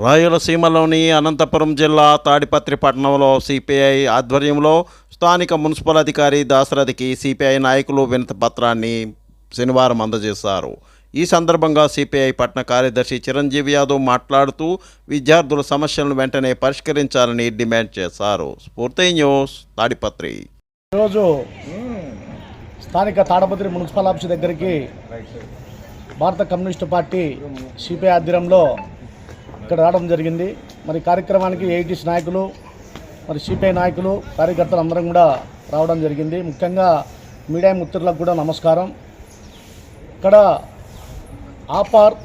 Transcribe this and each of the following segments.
రాయలసీమలోని అనంతపురం జిల్లా తాడిపత్రి పట్టణంలో సిపిఐ ఆధ్వర్యంలో స్థానిక మున్సిపల్ అధికారి దాశరథికి సిపిఐ నాయకులు వినతి పత్రాన్ని శనివారం అందజేశారు. ఈ సందర్భంగా సిపిఐ పట్టణ కార్యదర్శి చిరంజీవి యాదవ్ మాట్లాడుతూ విద్యార్థుల సమస్యలను వెంటనే పరిష్కరించాలని డిమాండ్ చేశారు. స్ఫూర్తి న్యూస్ తాడిపత్రి. ఈరోజు స్థానిక తాడిపత్రి మున్సిపల్ ఆఫీస్ దగ్గరికి భారత కమ్యూనిస్టు పార్టీ సిపిఐ ఆధ్వర్యంలో ఇక్కడ రావడం జరిగింది. మరి కార్యక్రమానికి ఏఐటీసీ నాయకులు, మరి సిపిఐ నాయకులు, కార్యకర్తలు అందరం కూడా రావడం జరిగింది. ముఖ్యంగా మీడియా మిత్రులకు కూడా నమస్కారం. ఇక్కడ ఆపార్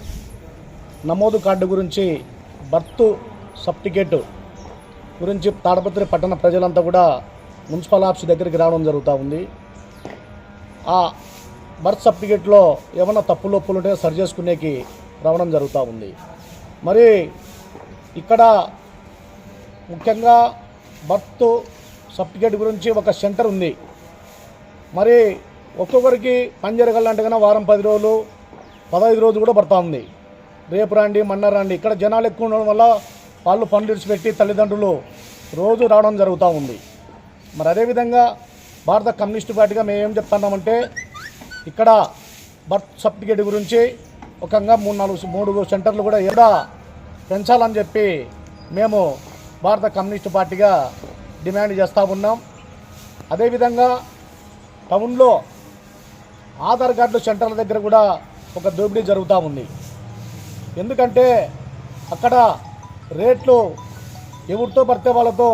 నమోదు కార్డు గురించి, బర్త్ సర్టిఫికేట్ గురించి తాడిపత్రి పట్టణ ప్రజలంతా కూడా మున్సిపల్ ఆఫీస్ దగ్గరికి రావడం జరుగుతూ ఉంది. ఆ బర్త్ సర్టిఫికేట్లో ఏమైనా తప్పులు ఒప్పులు ఉంటే సరి చేసుకునేకి రావడం జరుగుతూ ఉంది. మరి ఇక్కడ ముఖ్యంగా బర్త్ సర్టిఫికేట్ గురించి ఒక సెంటర్ ఉంది. మరి ఒక్కొక్కరికి పని జరగాలంటే కన్నా వారం 10 రోజులు 15 రోజులు కూడా పడుతూ ఉంది. రేపు రండి మొన్న రండి. ఇక్కడ జనాలు ఎక్కువ ఉండడం వల్ల వాళ్ళు పనులు విడిచిపెట్టి తల్లిదండ్రులు రోజు రావడం జరుగుతూ ఉంది. మరి అదేవిధంగా భారత కమ్యూనిస్టు పార్టీగా మేము ఏం చెప్తున్నామంటే, ఇక్కడ బర్త్ సర్టిఫికేట్ గురించి ఒకంగా 3 సెంటర్లు కూడా పెంచాలని చెప్పి మేము భారత కమ్యూనిస్టు పార్టీగా డిమాండ్ చేస్తూ ఉన్నాం. అదేవిధంగా టౌన్లో ఆధార్ కార్డు సెంటర్ల దగ్గర కూడా ఒక దోపిడీ జరుగుతూ ఉంది. ఎందుకంటే అక్కడ రేట్లు ఎవరితో పడితే వాళ్ళతో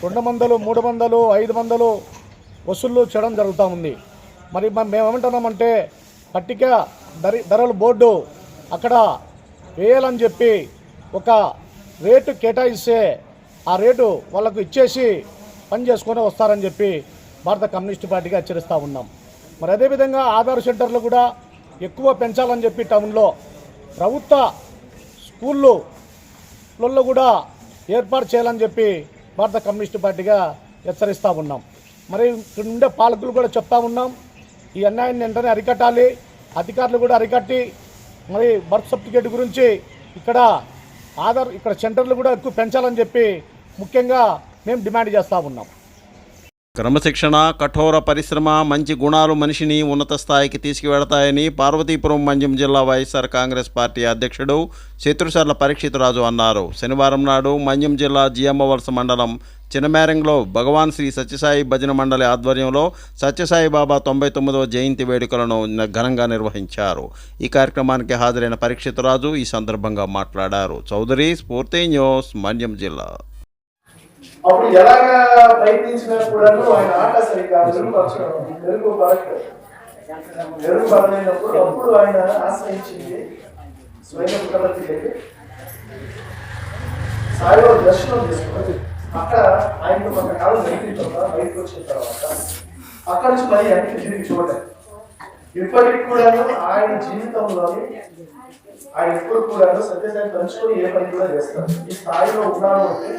200, 300, 500 వసూళ్ళు చేయడం జరుగుతూ ఉంది. మరి మేమేమంటున్నామంటే పట్టిక ధరల బోర్డు అక్కడ వేయాలని చెప్పి ఒక రేటు కేటాయిస్తే ఆ రేటు వాళ్ళకు ఇచ్చేసి పని చేసుకొని వస్తారని చెప్పి భారత కమ్యూనిస్టు పార్టీగా హెచ్చరిస్తూ ఉన్నాం. మరి అదేవిధంగా ఆధార్ సెంటర్లు కూడా ఎక్కువ పెంచాలని చెప్పి టౌన్లో ప్రభుత్వ స్కూళ్ళలో కూడా ఏర్పాటు చేయాలని చెప్పి భారత కమ్యూనిస్టు పార్టీగా హెచ్చరిస్తూ ఉన్నాం. మరి ఇక్కడ ఉండే పాలకులు కూడా చెప్తా ఉన్నాం, ఈ అన్యాయాన్ని వెంటనే అరికట్టాలి. అధికారులు కూడా అరికట్టి మరి బర్త్ సర్టిఫికేట్ గురించి ఇక్కడ సెంటర్లు కూడా ఎక్కువ పెంచాలని చెప్పి ముఖ్యంగా మేము డిమాండ్ చేస్తూ ఉన్నాం. క్రమశిక్షణ, కఠోర పరిశ్రమ, మంచి గుణాలు మనిషిని ఉన్నత స్థాయికి తీసుకువెడతాయని పార్వతీపురం మండ్యం జిల్లా వైఎస్ఆర్ కాంగ్రెస్ పార్టీ అధ్యక్షుడు శత్రుసర్ల పరీక్షితరాజు అన్నారు. శనివారం నాడు మండ్యం జిల్లా జియమ్మవలస మండలం చినమేరంలో భగవాన్ శ్రీ సత్యసాయి భజన మండలి ఆధ్వర్యంలో సత్యసాయి బాబా 99వ జయంతి వేడుకలను ఘనంగా నిర్వహించారు. ఈ కార్యక్రమానికి హాజరైన పరీక్షితరాజు ఈ సందర్భంగా మాట్లాడారు. చౌదరి, స్ఫూర్తి న్యూస్, మండ్యం జిల్లా. అప్పుడు ఎలాగా ప్రయత్నించినా కూడా ఆయన ఆట సరిగ్గా మెరుగుపడలేనప్పుడు అప్పుడు ఆయన ఆశ్రయించింది స్వయం పుట్టపర్తికి వెళ్ళి సాయిబాబా దర్శనం చేసుకున్నది. అక్కడ ఆయనతో కొంతకాలం బయటకు వచ్చిన తర్వాత అక్కడి నుంచి మరి ఆయనకి తిరిగి చూడలేదు. ఇప్పటికి కూడా ఆయన జీవితంలోని ఆయన ఎప్పుడు కూడా సత్యసాయి పంచుకొని ఏ పని కూడా చేస్తారు. ఈ స్థాయిలో ఉన్నాను అంటే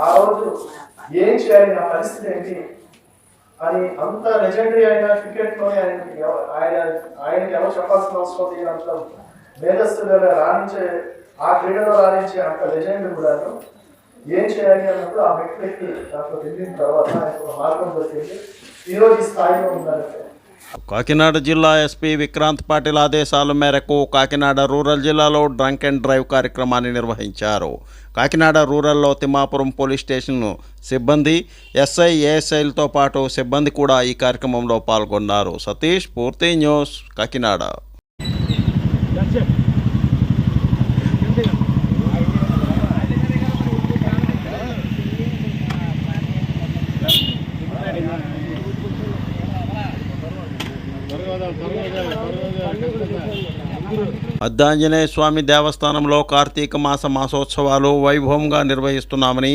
ఆ రోజు ఏం చేయాలి, నా పరిస్థితి ఏంటి అని అంత లెజెండరీ అయిన క్రికెట్లోనే ఆయనకి ఎవరు చెప్పాల్సిన అవసరం లేదు. అంత మేధస్సుగా రాణించే, ఆ క్రీడలో రాణించే అంత లెజెండ్ కూడా ఏం చేయాలి అన్నప్పుడు ఆ వ్యక్తి దాంట్లో వెళ్ళిన తర్వాత ఆయన మార్గం దొరికింది. ఈరోజు ఈ స్థాయిలో ఉందంటే కాకినాడ జిల్లా ఎస్పీ విక్రాంత్ పాటిల్ ఆదేశాల మేరకు కాకినాడ రూరల్ జిల్లాలో డ్రంక్ అండ్ డ్రైవ్ కార్యక్రమాన్ని నిర్వహించారు. కాకినాడ రూరల్లో తిమ్మాపురం పోలీస్ స్టేషన్ సిబ్బంది, ఎస్ఐ, ఏఎస్ఐలతో పాటు సిబ్బంది కూడా ఈ కార్యక్రమంలో పాల్గొన్నారు. సతీష్, పూర్తి న్యూస్, కాకినాడ. అద్దాంజనేయ స్వామి దేవస్థానంలో కార్తీక మాసోత్సవాలు వైభవంగా నిర్వహిస్తున్నామని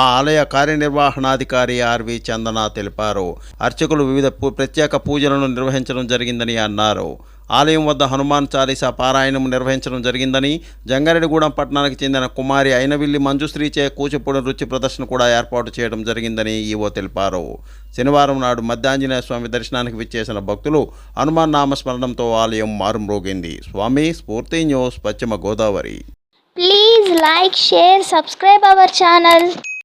ఆ ఆలయ కార్యనిర్వహణాధికారి ఆర్వి చందన తెలిపారు. అర్చకులు వివిధ ప్రత్యేక పూజలను నిర్వహించడం జరిగిందని అన్నారు. ఆలయం వద్ద హనుమాన్ చాలీసా పారాయణం నిర్వహించడం జరిగిందని, జంగారెడ్డిగూడెం పట్టణానికి చెందిన కుమారి అయినవిల్లి మంజుశ్రీచే కూచిపూడి నృత్య ప్రదర్శన కూడా ఏర్పాటు చేయడం జరిగిందని ఈవో తెలిపారు. శనివారం నాడు మధ్యాంజనేయ స్వామి దర్శనానికి విచ్చేసిన భక్తులు హనుమాన్ నామస్మరణంతో ఆలయం మారుమ్రోగింది. స్వామి, స్ఫూర్తి న్యూస్, పశ్చిమ Godavari. Please like, share, subscribe our channel.